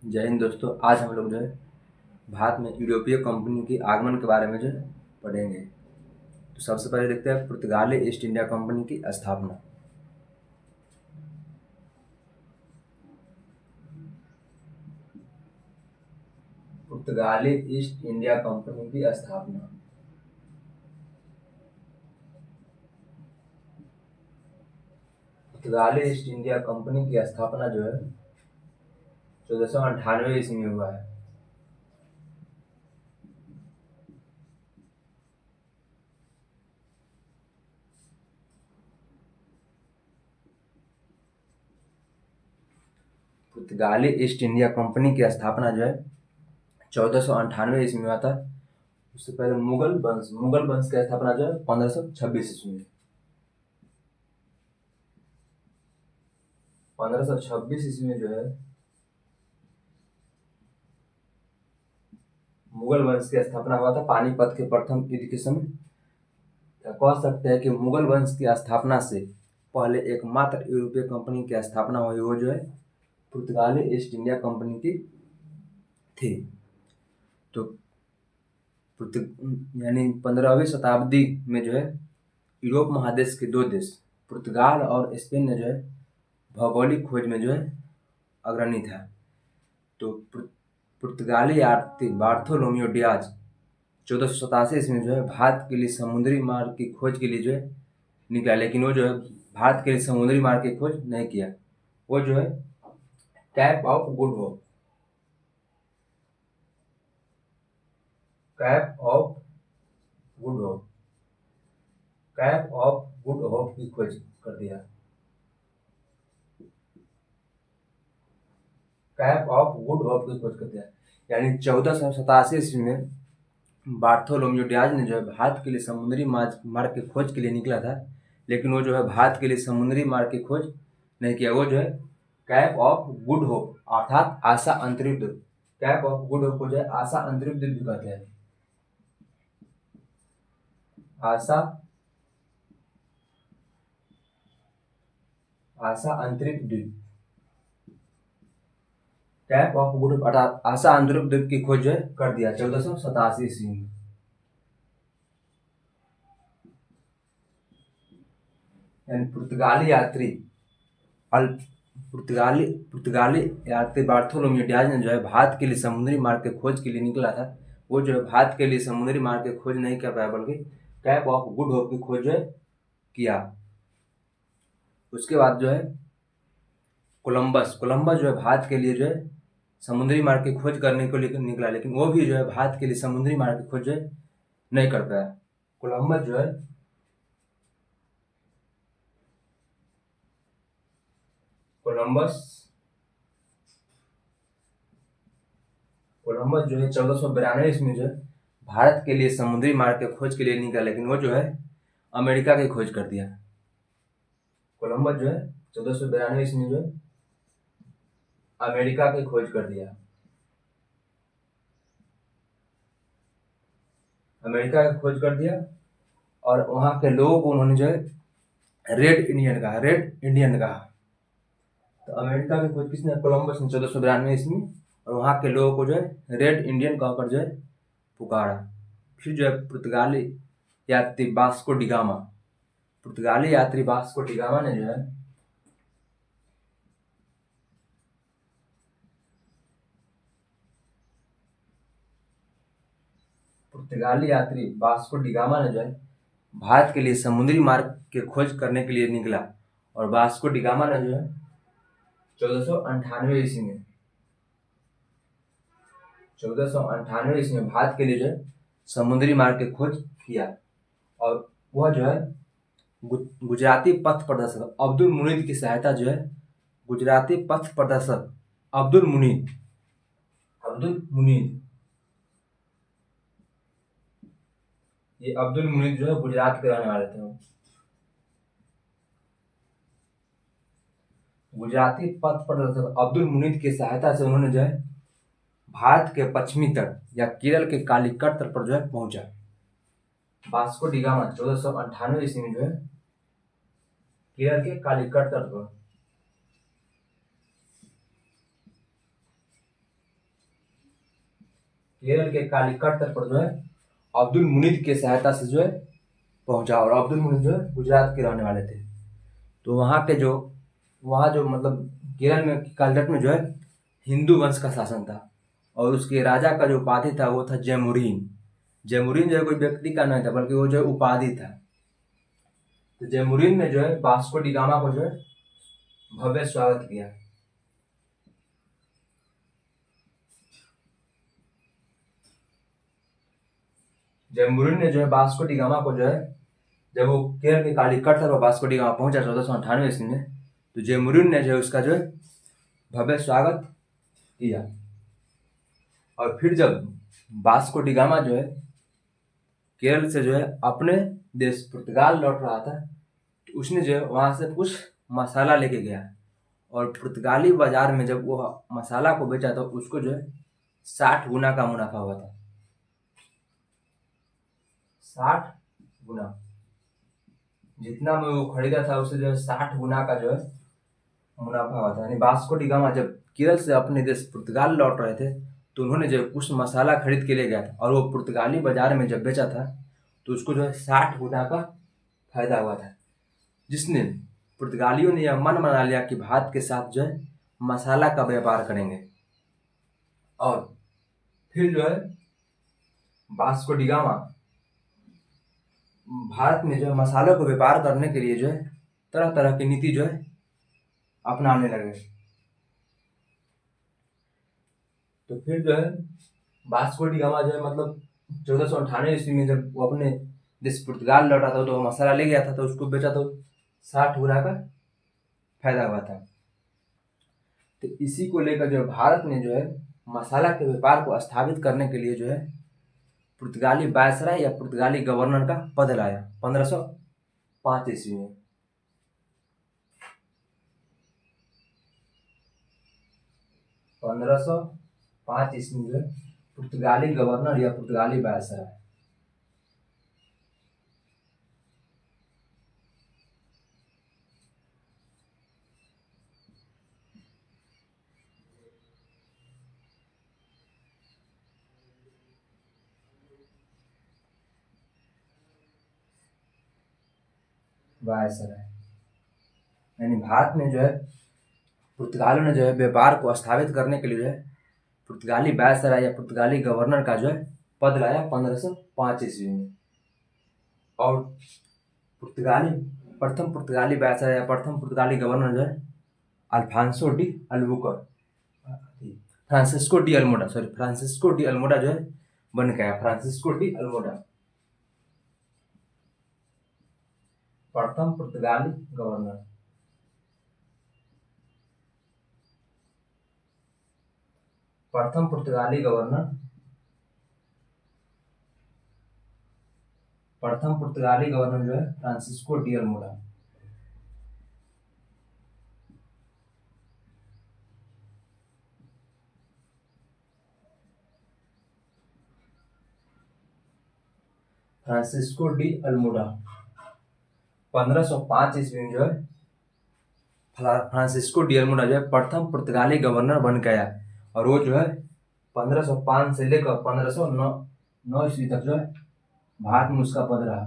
जय हिंद दोस्तों। आज हम लोग जो है भारत में यूरोपीय कंपनी के आगमन के बारे में जो है पढ़ेंगे। तो सबसे पहले देखते हैं पुर्तगाली ईस्ट इंडिया कंपनी की स्थापना। पुर्तगाली ईस्ट इंडिया कंपनी की स्थापना। पुर्तगाली ईस्ट इंडिया कंपनी की स्थापना जो है 1498 ईस्वी में हुआ है। पुर्तगाली ईस्ट इंडिया कंपनी की स्थापना जो है 1498 ईस्वी में हुआ था। उससे पहले मुगल वंश की स्थापना जो है 1526 ईस्वी में। 1526 ईस्वी में जो है मुगल वंश की स्थापना हुआ था पानीपत के प्रथम युद्ध के समय। कह सकते हैं कि मुगल वंश की स्थापना से पहले एकमात्र यूरोपीय कंपनी की स्थापना हुई वो जो है पुर्तगाली ईस्ट इंडिया कंपनी की थी। तो यानी 15वीं शताब्दी में जो है यूरोप महादेश के दो देश पुर्तगाल और स्पेन ने जो है भौगोलिक खोज में जो है अग्रणी था। तो पुर्तगाली यात्री बार्थोलोमियो डियाज 1487 ईस्वी में जो है भारत के लिए समुद्री मार्ग की खोज के लिए जो है निकला, लेकिन वो जो है भारत के लिए समुद्री मार्ग की खोज नहीं किया। वो जो है cap of good hope cap of good hope cap of good hope की खोज कर दिया। कैप ऑफ गुड होप की खोज कर दिया यानी 1487 ईस्वी में बार्थोलोमियो डियाज ने जो है भारत के लिए समुद्री मार्ग की खोज के लिए निकला था, लेकिन वो जो है भारत के लिए समुद्री मार्ग की खोज नहीं किया। वो जो है कैप ऑफ गुड होप अर्थात आशा अंतरिक्ष द्वीप, कैप ऑफ गुड होप को जो है आशा अंतरिक्ष द्वीप भी कहते हैं। आशा आशा अंतरिक्ष द्वीप, कैप ऑफ गुड होप अर्थात आशा अंतरिक्ष द्वीप की खोज जो है कर दिया 1487 ईस्वी में। यानी पुर्तगाली यात्री बार्थोलोमियो डियाज ने जो है भारत के लिए समुद्री मार्ग के खोज के लिए निकला था। वो जो है भारत के लिए समुद्री मार्ग की खोज नहीं कर पाया, बल्कि कैप ऑफ गुड होप की खोज जो है किया। उसके बाद जो है कोलंबस जो है भारत के लिए जो है समुद्री मार्ग की खोज करने को लेकर निकला, लेकिन वो भी जो है भारत के लिए समुद्री मार्ग की खोज जो है नहीं कर पाया। कोलंबस जो है कोलंबस जो है 1492 ईस्वी में जो है भारत के लिए समुद्री मार्ग के खोज के लिए निकला, लेकिन वो जो है अमेरिका की खोज कर दिया। कोलंबस जो है 1492 ईस्वी में जो है अमेरिका की खोज कर दिया। अमेरिका की खोज कर दिया और वहां के लोगों को उन्होंने जो है रेड इंडियन कहा। तो अमेरिका की खोज किसने? कोलंबस ने 1492 ईस्वी। और वहां के लोगों को जो है रेड इंडियन कहकर जो है पुकारा। फिर जो है पुर्तगाली यात्री वास्को डिगामा ने जो है पुर्तगाली यात्री वास्को डिगामा ने जो है भारत के लिए समुद्री मार्ग की खोज करने के लिए निकला। और वास्को डिगामा ने जो है 1498 ईस्वी में 1498 ईस्वी में भारत के लिए जो है समुद्री मार्ग की खोज किया। और वह जो है गुजराती पथ प्रदर्शक अब्दुल मुनीद की सहायता जो है गुजराती पथ प्रदर्शक अब्दुल मुनीद ये अब्दुल मुनीद जो है गुजरात के रहने वाले थे। गुजराती पथ प्रदर्शक अब्दुल मुनीद की सहायता से उन्होंने जो है भारत के पश्चिमी तट या केरल के कालीकट तट पर जो है पहुंचा। वास्को डिगामा 1498 ईस्वी में जो है केरल के कालीकट तट पर केरल के कालीकट तट पर जो है अब्दुल मुनीद की सहायता से जो है पहुंचा। और अब्दुल मुनीद जो है गुजरात के रहने वाले थे। तो वहाँ जो मतलब केरल में कालीकट में जो है हिंदू वंश का शासन था। और उसके राजा का जो उपाधि था वो था जैमुरीन। जैमुरीन जो है कोई व्यक्ति का नहीं था, बल्कि वो जो है उपाधि था। तो जैमुरीन ने जो है वास्को डी गामा को जो है भव्य स्वागत किया। जैमुरीन ने जो है वास्को डी गामा को जो है, जब वो केरल के कालीकट तक वास्को डी गामा पहुंचा 1498 ईस्वी में, तो जैमुरीन ने जो है उसका जो है भव्य स्वागत किया। और फिर जब वास्को डी गामा जो है केरल से जो है अपने देश पुर्तगाल लौट रहा था, तो उसने जो है वहां से कुछ मसाला लेके गया। और पुर्तगाली बाजार में जब वो मसाला को बेचा तो उसको जो है 60 गुना का मुनाफा हुआ था। 60 गुना, जितना में वो खरीदा था उससे जो है 60 गुना का जो है मुनाफा हुआ था। यानी वास्को डी गामा जब केरल से अपने देश पुर्तगाल लौट रहे थे, तो उन्होंने जो कुछ मसाला खरीद के ले गया था, और वो पुर्तगाली बाजार में जब बेचा था तो उसको जो है 60 गुना का फायदा हुआ था। जिसने पुर्तगालियों ने यह मन बना लिया कि भारत के साथ जो है मसाला का व्यापार करेंगे। और फिर जो है वास्को डी गामा भारत में जो है मसालों को व्यापार करने के लिए जो है तरह तरह की नीति जो है अपनाने लगे। तो फिर जो है वास्को डी गामा जो है मतलब 1498 ईस्वी में जब वो अपने देश पुर्तगाल लौटा था तो मसाला ले गया था, तो उसको बेचा तो 60 गुना का फायदा हुआ था। तो इसी को लेकर जो भारत ने जो है मसाला के व्यापार को स्थापित करने के लिए जो है पुर्तगाली वायसराय या पुर्तगाली गवर्नर का पद लाया 1505 ईस्वी में। 1505 ईस्वी में पुर्तगाली गवर्नर या पुर्तगाली वायसराय। वायसराय यानी भारत में जो है पुर्तगालियों ने जो है व्यापार को स्थापित करने के लिए जो है पुर्तगाली वायसराय या पुर्तगाली गवर्नर का जो है पद लाया 1505 ईस्वी में। और प्रथम पुर्तगाली वायसराय या प्रथम पुर्तगाली गवर्नर जो है Alfonso de Albuquerque Francisco de Almeida जो है बन गया। फ्रांसिस्को डी अल्मोडा प्रथम पुर्तगाली गवर्नर। प्रथम पुर्तगाली गवर्नर जो है Francisco de Almora. Francisco de Almora 1505 ईस्वी में जो है फ्रांसिस्को डी अल्मोडा जो है प्रथम पुर्तगाली गवर्नर बन गया। और वो जो है 1505 से लेकर 1509 ईस्वी तक जो है भारत में उसका पद रहा।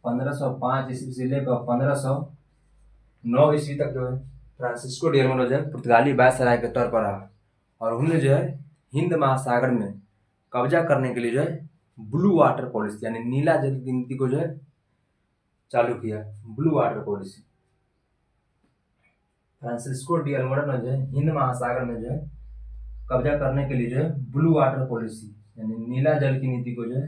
1505 ईस्वी से लेकर 1509 ईस्वी तक जो है फ्रांसिस्को डी अल्मोडा जो है पुर्तगाली वायसराय के तौर पर रहा। और उन्होंने जो है हिंद महासागर में कब्जा करने के लिए जो है ब्लू वाटर पॉलिसी यानी नीला जल की नीति को जो है चालू किया। Blue water policy Francisco de Almora ने जो है हिंद महासागर में जो है कब्जा करने के लिए जो है ब्लू वाटर पॉलिसी यानी नीला जल की नीति को जो है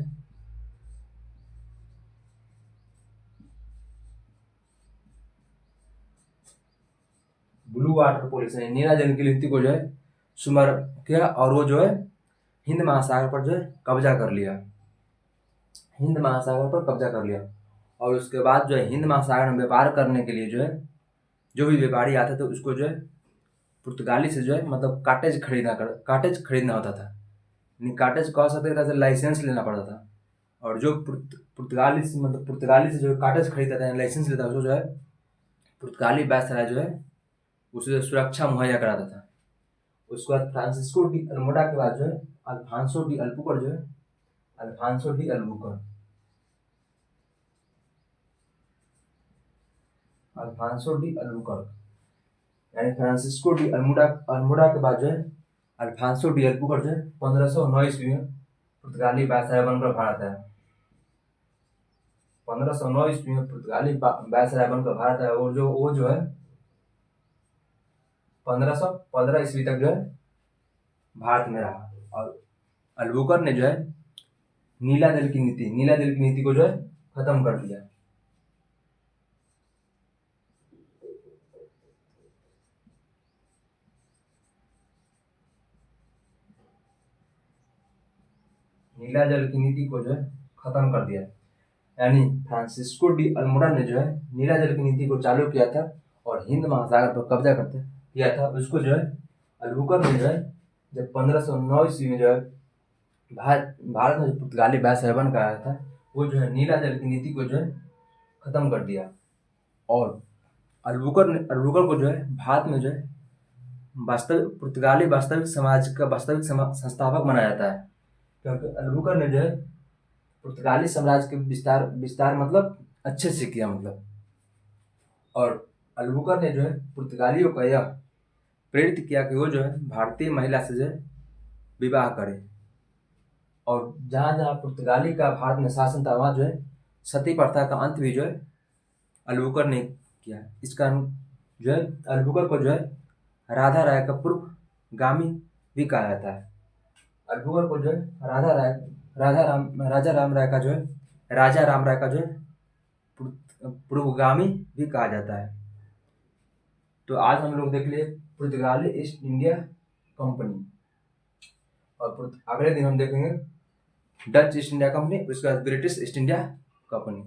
ब्लू वाटर पॉलिसी यानी नीला जल की नीति को जो है सुमर किया। और वो जो है हिंद महासागर पर जो है कब्जा कर लिया। हिंद महासागर पर कब्जा कर लिया। और उसके बाद जो है हिंद महासागर में व्यापार करने के लिए जो है जो भी व्यापारी आते थे उसको जो है पुर्तगाली से जो है मतलब काटेज खरीदना होता था। यानी काटेज कह सकते थे, लाइसेंस लेना पड़ता था। और जो पुर्तगाली से जो काटेज खरीदता था लाइसेंस लेता था उसको जो है पुर्तगाली वायसराय जो है उसे सुरक्षा मुहैया कराता था। उसके बाद फ्रांसिस्को डी अल्मोड़ा के बाद जो है अल्फांसो डी अल्बुकर जो है, Alfonso de Albuquerque, Alfonso de Albuquerque, यानी फ्रांसिस्को डी अल्मोड़ा अल्मोड़ा के बाद जो है अल्फांसो डी अल्बुकर जो है 1509 ईस्वी में पुर्तगाली वायसराय बनकर भारत आया। 1509 ईस्वी में पुर्तगाली वायसराय बनकर भारत आया और वो जो है 1515 ईस्वी तक जो है भारत में रहा। और अल्बुकर ने जो है नीला दल की नीति को जो है खत्म कर दिया। नीला जल की नीति को जो है खत्म कर दिया, यानी फ्रांसिस्को डी अल्मोड़ा ने जो है नीला जल की नीति को चालू किया था और हिंद महासागर पर कब्जा करते किया था। उसको जो है अल्बुकर ने जो है जब 1509 ईस्वी में जो है भारत में पुर्तगाली वायसराय बनकर आया था, वो जो है नीला जल की नीति को जो है खत्म कर दिया। और अल्बुकर को जो है भारत में जो है पुर्तगाली वास्तविक समाज का संस्थापक माना जाता है, क्योंकि अल्बुकर ने जो है पुर्तगाली साम्राज्य के विस्तार मतलब अच्छे से किया मतलब। और अल्बुकर ने जो है पुर्तगालियों को यह प्रेरित किया कि वो जो है भारतीय महिला से जो है विवाह करे। और जहाँ जहाँ पुर्तगाली का भारत में शासन था वहाँ जो है सती प्रथा का अंत भी जो है अल्बुकर ने किया। इस कारण जो है अल्बुकर को जो है राधा राय का पूर्वगामी भी कहा जाता है। अल्बुकर को जो है राजा राम राय का जो है पूर्वगामी भी कहा जाता है। तो आज हम लोग देख लिए पुर्तगाली ईस्ट इंडिया कंपनी, और अगले दिन हम देखेंगे डच ईस्ट इंडिया कंपनी, उसके बाद ब्रिटिश ईस्ट इंडिया कंपनी।